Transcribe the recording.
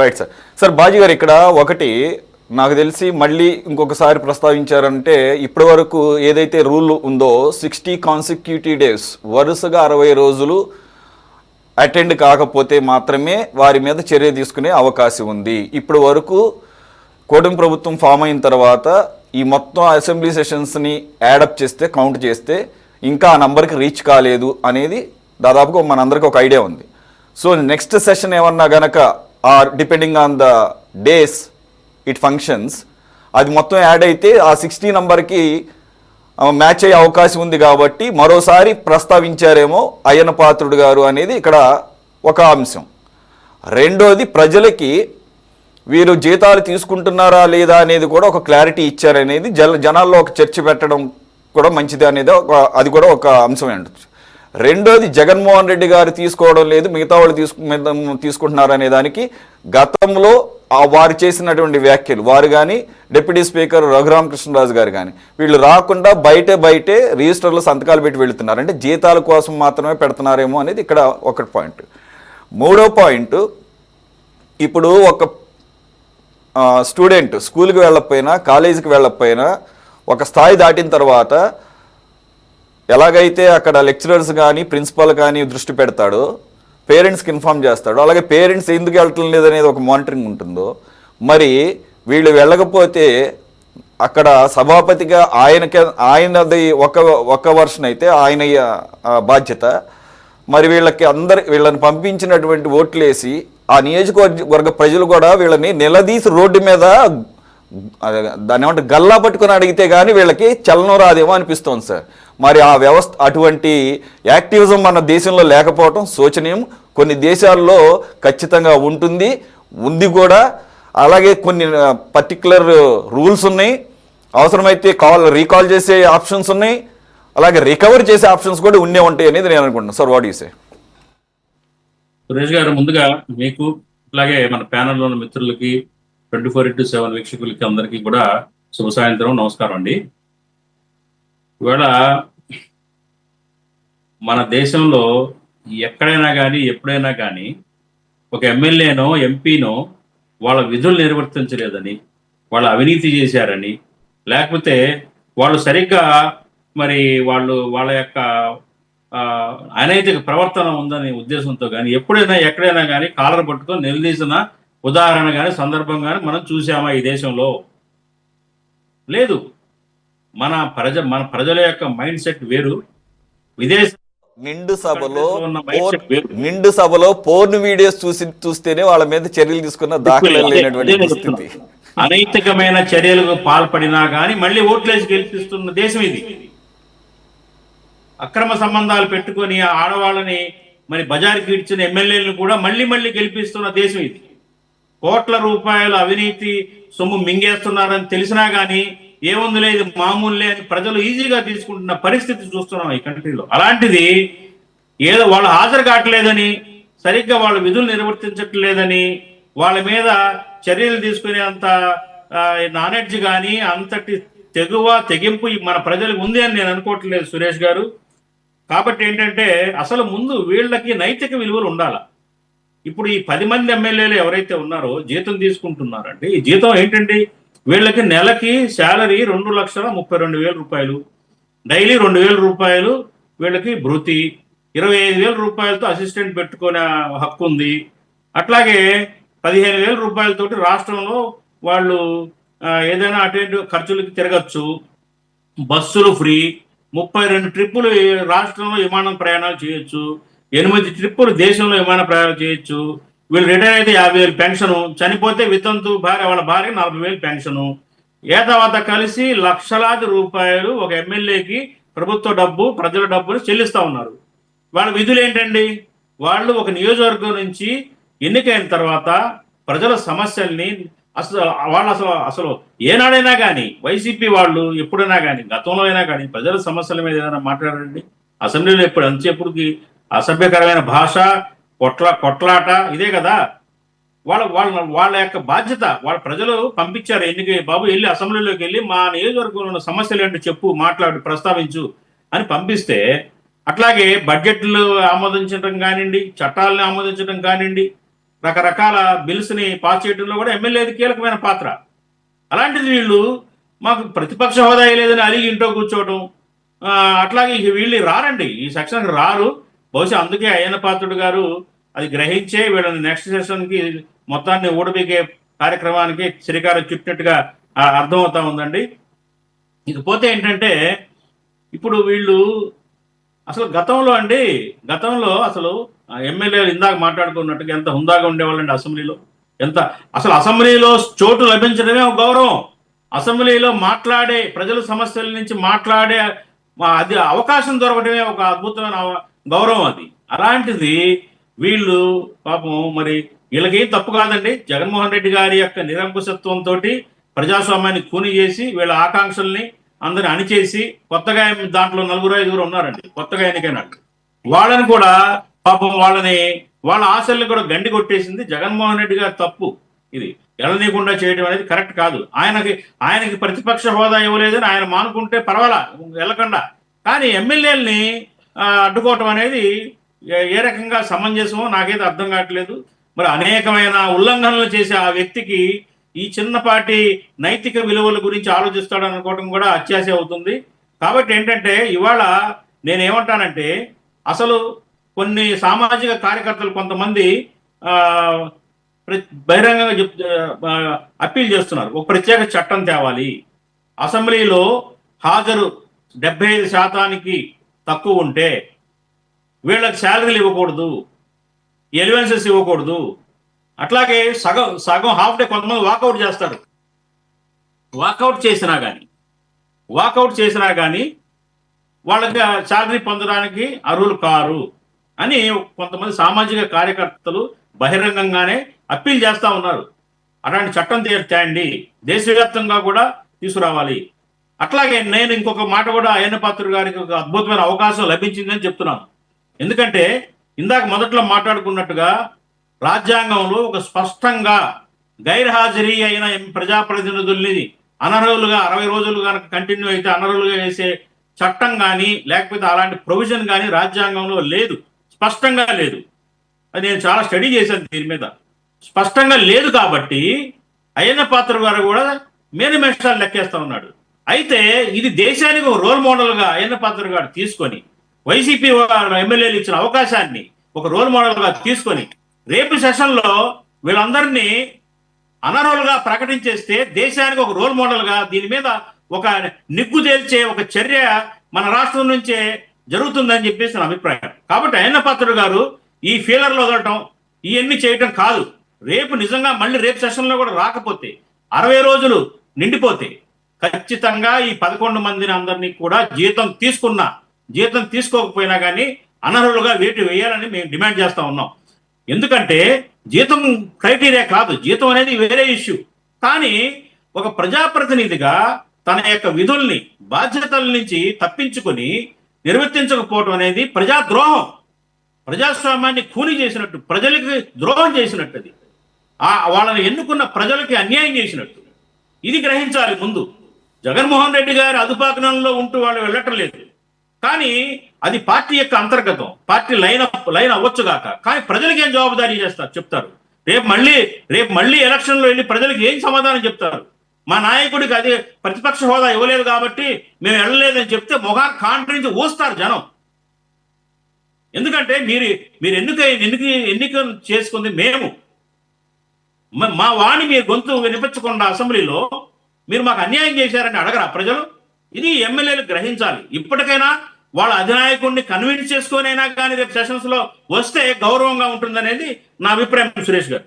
Right sir. Sir bhaji గారు, ఇక్కడ ఒకటి నాకు తెలిసి మళ్ళీ ఇంకొకసారి ప్రస్తావించారంటే, ఇప్పటి వరకు ఏదైతే రూల్ ఉందో 60 కాన్సిక్యూటివ్ డేస్, వరుసగా 60 రోజులు అటెండ్ కాకపోతే మాత్రమే వారి మీద చర్య తీసుకునే అవకాశం ఉంది. ఇప్పటి వరకు కూటమి ప్రభుత్వం ఫామ్ అయిన తర్వాత ఈ మొత్తం అసెంబ్లీ సెషన్స్ని యాడప్ చేస్తే, కౌంట్ చేస్తే ఇంకా ఆ నంబర్కి రీచ్ కాలేదు అనేది దాదాపుగా మనందరికీ ఒక ఐడియా ఉంది. సో నెక్స్ట్ సెషన్ ఏమన్నా గనక depending on the days it functions, అది మొత్తం యాడ్ అయితే ఆ 60 నంబర్కి మ్యాచ్ అయ్యే అవకాశం ఉంది. కాబట్టి మరోసారి ప్రస్తావించారేమో అయ్యన్న పాత్రుడు గారు అనేది ఇక్కడ ఒక అంశం. రెండోది, ప్రజలకి వీరు జీతాలు తీసుకుంటున్నారా లేదా అనేది కూడా ఒక క్లారిటీ ఇచ్చారనేది జనాల్లో ఒక చర్చ పెట్టడం కూడా మంచిది అనేది అది కూడా ఒక అంశమే ఉండొచ్చు. రెండోది, జగన్మోహన్ రెడ్డి గారు తీసుకోవడం లేదు, మిగతా వాళ్ళు తీసుకుంటున్నారు అనే దానికి గతంలో వారు చేసినటువంటి వ్యాఖ్యలు, వారు కానీ డిప్యూటీ స్పీకర్ రఘురామకృష్ణరాజు గారు కానీ, వీళ్ళు రాకుండా బయటే రిజిస్టర్లో సంతకాలు పెట్టి వెళుతున్నారు. అంటే జీతాల కోసం మాత్రమే పెడుతున్నారేమో అనేది ఇక్కడ ఒక పాయింట్. మూడో పాయింట్, ఇప్పుడు ఒక స్టూడెంట్ స్కూల్కి వెళ్ళకపోయినా, కాలేజీకి వెళ్ళకపోయినా, ఒక స్థాయి దాటిన తర్వాత ఎలాగైతే అక్కడ లెక్చరర్స్ కానీ ప్రిన్సిపల్ కానీ దృష్టి పెడతాడో, పేరెంట్స్కి ఇన్ఫామ్ చేస్తాడో, అలాగే పేరెంట్స్ ఎందుకు వెళ్ళటం లేదనేది ఒక మానిటరింగ్ ఉంటుందో, మరి వీళ్ళు వెళ్ళకపోతే అక్కడ సభాపతిగా ఆయనది ఒక వర్షన్ అయితే ఆయన బాధ్యత. మరి వీళ్ళని పంపించినటువంటి ఓట్లేసి ఆ నియోజకవర్గ ప్రజలు కూడా వీళ్ళని నిలదీసి రోడ్డు మీద దాన్ని ఏమంటే గల్లా పట్టుకొని అడిగితే కానీ వీళ్ళకి చలనం రాదేమో అనిపిస్తోంది సార్. మరి ఆ వ్యవస్థ, అటువంటి యాక్టివిజం మన దేశంలో లేకపోవటం శోచనీయం. కొన్ని దేశాల్లో ఖచ్చితంగా ఉంది కూడా. అలాగే కొన్ని పర్టికులర్ రూల్స్ ఉన్నాయి, అవసరమైతే రీకాల్ చేసే ఆప్షన్స్ ఉన్నాయి, అలాగే రికవర్ చేసే ఆప్షన్స్ కూడా ఉంటాయి అనేది నేను అనుకుంటున్నాను sir. What you say? Suresh గారు, ముందుగా మీకు అలాగే మన ప్యానెల్లో ఉన్న మిత్రులకి, 24/7 వీక్షకులకి అందరికీ కూడా శుభ సాయంత్రం, నమస్కారం అండి. ఇవాళ మన దేశంలో ఎక్కడైనా కానీ ఎప్పుడైనా కానీ ఒక ఎమ్మెల్యేనో ఎంపీనో వాళ్ళ విధులు నిర్వర్తించలేదని, వాళ్ళ అవినీతి చేశారని, లేకపోతే వాళ్ళు సరిగ్గా మరి వాళ్ళ యొక్క అనైతిక ప్రవర్తన ఉందనే ఉద్దేశంతో కానీ ఎప్పుడైనా ఎక్కడైనా కానీ కాలర్ పట్టుకొని నిలదీసిన ఉదాహరణ కానీ సందర్భం కానీ మనం చూసామా ఈ దేశంలో? లేదు. మన ప్రజల యొక్క మైండ్ సెట్ వేరు. విదేశ నిండు సభలో పోర్న్ వీడియోస్ చూస్తేనే వాళ్ళ మీద చర్యలు తీసుకున్న దాఖలాలు లేనటువంటి పరిస్థితి. అనైతికమైన చర్యలకు పాల్పడినా కానీ మళ్ళీ ఓట్లేసి గెలిపిస్తున్న దేశం ఇది. అక్రమ సంబంధాలు పెట్టుకొని ఆడవాళ్ళని మరి బజార్కి ఇచ్చిన ఎమ్మెల్యేలను కూడా మళ్ళీ గెలిపిస్తున్న దేశం ఇది. కోట్ల రూపాయల అవినీతి సొమ్ము మింగేస్తున్నారని తెలిసినా కానీ ఏముందిలే, ఇది మామూలులే అని ప్రజలు ఈజీగా తీసుకుంటున్న పరిస్థితి చూస్తున్నాం ఈ కంట్రీలో. అలాంటిది ఏదో వాళ్ళు హాజరు కావట్లేదని, సరిగ్గా వాళ్ళ విధులు నిర్వర్తించట్లేదని వాళ్ళ మీద చర్యలు తీసుకునే అంత నాలెడ్జ్ కానీ అంతటి తెగింపు మన ప్రజలకు ఉంది అని నేను అనుకోవట్లేదు సురేష్ గారు. కాబట్టి ఏంటంటే అసలు ముందు వీళ్ళకి నైతిక విలువలు ఉండాలి. ఇప్పుడు ఈ 10 మంది ఎమ్మెల్యేలు ఎవరైతే ఉన్నారో జీతం తీసుకుంటున్నారంటే, ఈ జీతం ఏంటండి? వీళ్ళకి నెలకి శాలరీ 2,32,000 రూపాయలు, డైలీ 2,000 రూపాయలు వీళ్ళకి భృతి, 25,000 రూపాయలతో అసిస్టెంట్ పెట్టుకునే హక్కు ఉంది. అట్లాగే 15,000 రూపాయలతోటి రాష్ట్రంలో వాళ్ళు ఏదైనా అటు ఖర్చులకి తిరగచ్చు, బస్సులు ఫ్రీ, 32 ట్రిప్పులు రాష్ట్రంలో విమానం ప్రయాణాలు చేయొచ్చు, 8 ట్రిప్పులు దేశంలో విమాన ప్రయాణాలు చేయొచ్చు. వీళ్ళు రిటైర్ అయితే 50,000 పెన్షను, చనిపోతే వితంతు వాళ్ళ భార్య 40,000 పెన్షను. తర్వాత కలిసి లక్షలాది రూపాయలు ఒక ఎమ్మెల్యేకి ప్రభుత్వ డబ్బు, ప్రజల డబ్బులు చెల్లిస్తూ ఉన్నారు. వాళ్ళ విధులు ఏంటండి? వాళ్ళు ఒక నియోజకవర్గం నుంచి ఎన్నికైన తర్వాత ప్రజల సమస్యల్ని అసలు ఏనాడైనా కానీ వైసీపీ వాళ్ళు ఎప్పుడైనా కానీ గతంలో అయినా కానీ ప్రజల సమస్యల మీద ఏదైనా మాట్లాడారండి? అసెంబ్లీలో అంతసేపుడికి అసభ్యకరమైన భాష, కొట్లాట ఇదే కదా వాళ్ళ యొక్క బాధ్యత. వాళ్ళ ప్రజలు పంపించారు ఎన్నిక, బాబు వెళ్ళి అసెంబ్లీలోకి వెళ్ళి మా నియోజకవర్గంలో ఉన్న సమస్యలు ఏంటో చెప్పు, మాట్లాడు, ప్రస్తావించు అని పంపిస్తే, అట్లాగే బడ్జెట్లు ఆమోదించడం కానివ్వండి, చట్టాలను ఆమోదించడం కానివ్వండి, రకరకాల బిల్స్ ని పాస్ చేయడంలో కూడా ఎమ్మెల్యేది కీలకమైన పాత్ర. అలాంటిది వీళ్ళు మాకు ప్రతిపక్ష హోదా లేదని అలిగి ఇంట్లో కూర్చోవడం, అట్లాగే ఇక వీళ్ళు రారండి, ఈ సెక్షన్కి రారు. బహుశా అందుకే అయ్యన్న పాత్రుడు గారు అది గ్రహించే వీళ్ళని నెక్స్ట్ సెషన్కి మొత్తాన్ని ఊడబీకే కార్యక్రమానికి శ్రీకారం చుట్టినట్టుగా అర్థమవుతా ఉందండి. ఇకపోతే ఏంటంటే ఇప్పుడు వీళ్ళు అసలు గతంలో అసలు ఎమ్మెల్యేలు ఇందాక మాట్లాడుకున్నట్టుగా ఎంత హుందాగా ఉండేవాళ్ళండి అసెంబ్లీలో. అసలు అసెంబ్లీలో చోటు లభించడమే ఒక గౌరవం. అసెంబ్లీలో మాట్లాడే ప్రజల సమస్యల నుంచి మాట్లాడే అది అవకాశం దొరకడమే ఒక అద్భుతమైన గౌరవం అది. అలాంటిది వీళ్ళు పాపం మరి వీళ్ళకేం తప్పు కాదండి. జగన్మోహన్ రెడ్డి గారి యొక్క నిరంకుశత్వంతో ప్రజాస్వామ్యాన్ని కూని చేసి వీళ్ళ ఆకాంక్షల్ని అందరిని అణిచేసి కొత్తగా దాంట్లో 4-5 ఉన్నారండి కొత్తగా ఎన్నికైన వాళ్ళని కూడా పాపం వాళ్ళ ఆశల్ని కూడా గండి కొట్టేసింది జగన్మోహన్ రెడ్డి గారి తప్పు. ఇది ఎలనీయకుండా చేయడం అనేది కరెక్ట్ కాదు. ఆయనకి ప్రతిపక్ష హోదా ఇవ్వలేదని ఆయన మానుకుంటే పర్వాలా, వెళ్ళకుండా. కానీ ఎమ్మెల్యేలని అడ్డుకోవటం అనేది ఏ రకంగా సమంజసమో నాకైతే అర్థం కావట్లేదు. మరి అనేకమైన ఉల్లంఘనలు చేసే ఆ వ్యక్తికి ఈ చిన్నపాటి నైతిక విలువల గురించి ఆలోచిస్తాడు అనుకోవడం కూడా అత్యాశ అవుతుంది. కాబట్టి ఏంటంటే ఇవాళ నేనేమంటానంటే అసలు కొన్ని సామాజిక కార్యకర్తలు కొంతమంది బహిరంగంగా అప్పీల్ చేస్తున్నారు, ఒక ప్రత్యేక చట్టం తేవాలి, అసెంబ్లీలో హాజరు 75% తక్కువ ఉంటే వీళ్ళకి శాలరీలు ఇవ్వకూడదు, ఎలివెన్సెస్ ఇవ్వకూడదు. అట్లాగే సగం హాఫ్ డే కొంతమంది వాకౌట్ చేస్తారు. వాకౌట్ చేసినా కానీ వాళ్ళకి శాలరీ పొందడానికి అర్హులు కారు అని కొంతమంది సామాజిక కార్యకర్తలు బహిరంగంగానే అప్పీల్ చేస్తూ ఉన్నారు. అలాంటి చట్టం తేండి, దేశవ్యాప్తంగా కూడా తీసుకురావాలి. అట్లాగే నేను ఇంకొక మాట కూడా అయ్యన్న పాత్రుడు గారికి ఒక అద్భుతమైన అవకాశం లభించిందని చెప్తున్నాను. ఎందుకంటే ఇందాక మొదట్లో మాట్లాడుకున్నట్టుగా రాజ్యాంగంలో ఒక స్పష్టంగా గైర్హాజరీ అయిన ప్రజాప్రతినిధుల్ని అనర్హులుగా 60 రోజులు కనుక కంటిన్యూ అయితే అనర్హులుగా వేసే చట్టం కానీ లేకపోతే అలాంటి ప్రొవిజన్ కానీ రాజ్యాంగంలో లేదు, స్పష్టంగా లేదు. అది నేను చాలా స్టడీ చేశాను దీని మీద. స్పష్టంగా లేదు కాబట్టి అయ్యన్న పాత్రుడు గారు కూడా మేనిఫెస్టోలు లెక్కేస్తా ఉన్నాడు. అయితే ఇది దేశానికి ఒక రోల్ మోడల్గా అయ్యన్న పాత్రుడు గారు తీసుకొని వైసీపీ ఎమ్మెల్యేలు ఇచ్చిన అవకాశాన్ని ఒక రోల్ మోడల్గా తీసుకొని రేపు సెషన్లో వీళ్ళందరినీ అనర్హులుగా ప్రకటించేస్తే దేశానికి ఒక రోల్ మోడల్గా దీని మీద ఒక నిగ్గు తేల్చే ఒక చర్య మన రాష్ట్రం నుంచే జరుగుతుందని చెప్పేసి నా అభిప్రాయం. కాబట్టి అయ్యన్న పాత్రుడు గారు ఈ ఫీలర్లో వదలటం ఇవన్నీ చేయటం కాదు. రేపు నిజంగా మళ్ళీ రేపు సెషన్లో కూడా రాకపోతే 60 రోజులు నిండిపోతే ఖచ్చితంగా ఈ 11 మందిని అందరినీ కూడా జీతం తీసుకోకపోయినా కానీ అనర్హులుగా వేటు వేయాలని మేము డిమాండ్ చేస్తా ఉన్నాం. ఎందుకంటే జీతం క్రైటీరియా కాదు, జీతం అనేది వేరే ఇష్యూ. కానీ ఒక ప్రజాప్రతినిధిగా తన యొక్క విధుల్ని బాధ్యతల నుంచి తప్పించుకొని నిర్వర్తించకపోవడం అనేది ప్రజాద్రోహం, ప్రజాస్వామ్యాన్ని కూని చేసినట్టు, ప్రజలకి ద్రోహం చేసినట్టు, అది వాళ్ళని ఎన్నుకున్న ప్రజలకి అన్యాయం చేసినట్టు. ఇది గ్రహించాలి ముందు. జగన్మోహన్ రెడ్డి గారి అదుపాకనంలో ఉంటూ వాళ్ళు వెళ్ళటం లేదు, కానీ అది పార్టీ యొక్క అంతర్గతం, పార్టీ లైన్ అవ్వచ్చుగాక. కానీ ప్రజలకి ఏం జవాబుదారీ చేస్తారు చెప్తారు. రేపు మళ్ళీ ఎలక్షన్లో వెళ్ళి ప్రజలకు ఏం సమాధానం చెప్తారు? మా నాయకుడికి అది ప్రతిపక్ష హోదా ఇవ్వలేదు కాబట్టి మేము వెళ్ళలేదని చెప్తే మొగాన్ని కాంట్రించి ఊస్తారు జనం. ఎందుకంటే మీరు ఎన్నిక చేసుకుంది మేము. మా వాణి మీరు గొంతు వినిపించకుండా అసెంబ్లీలో మీరు మాకు అన్యాయం చేశారని అడగరా ప్రజలు? ఇది ఎమ్మెల్యేలు గ్రహించాలి. ఇప్పటికైనా వాళ్ళ అధినాయకుడిని కన్విన్స్ చేసుకొనైనా కానీ రేపు సెషన్స్ లో వస్తే గౌరవంగా ఉంటుందనేది నా అభిప్రాయం సురేష్ గారు.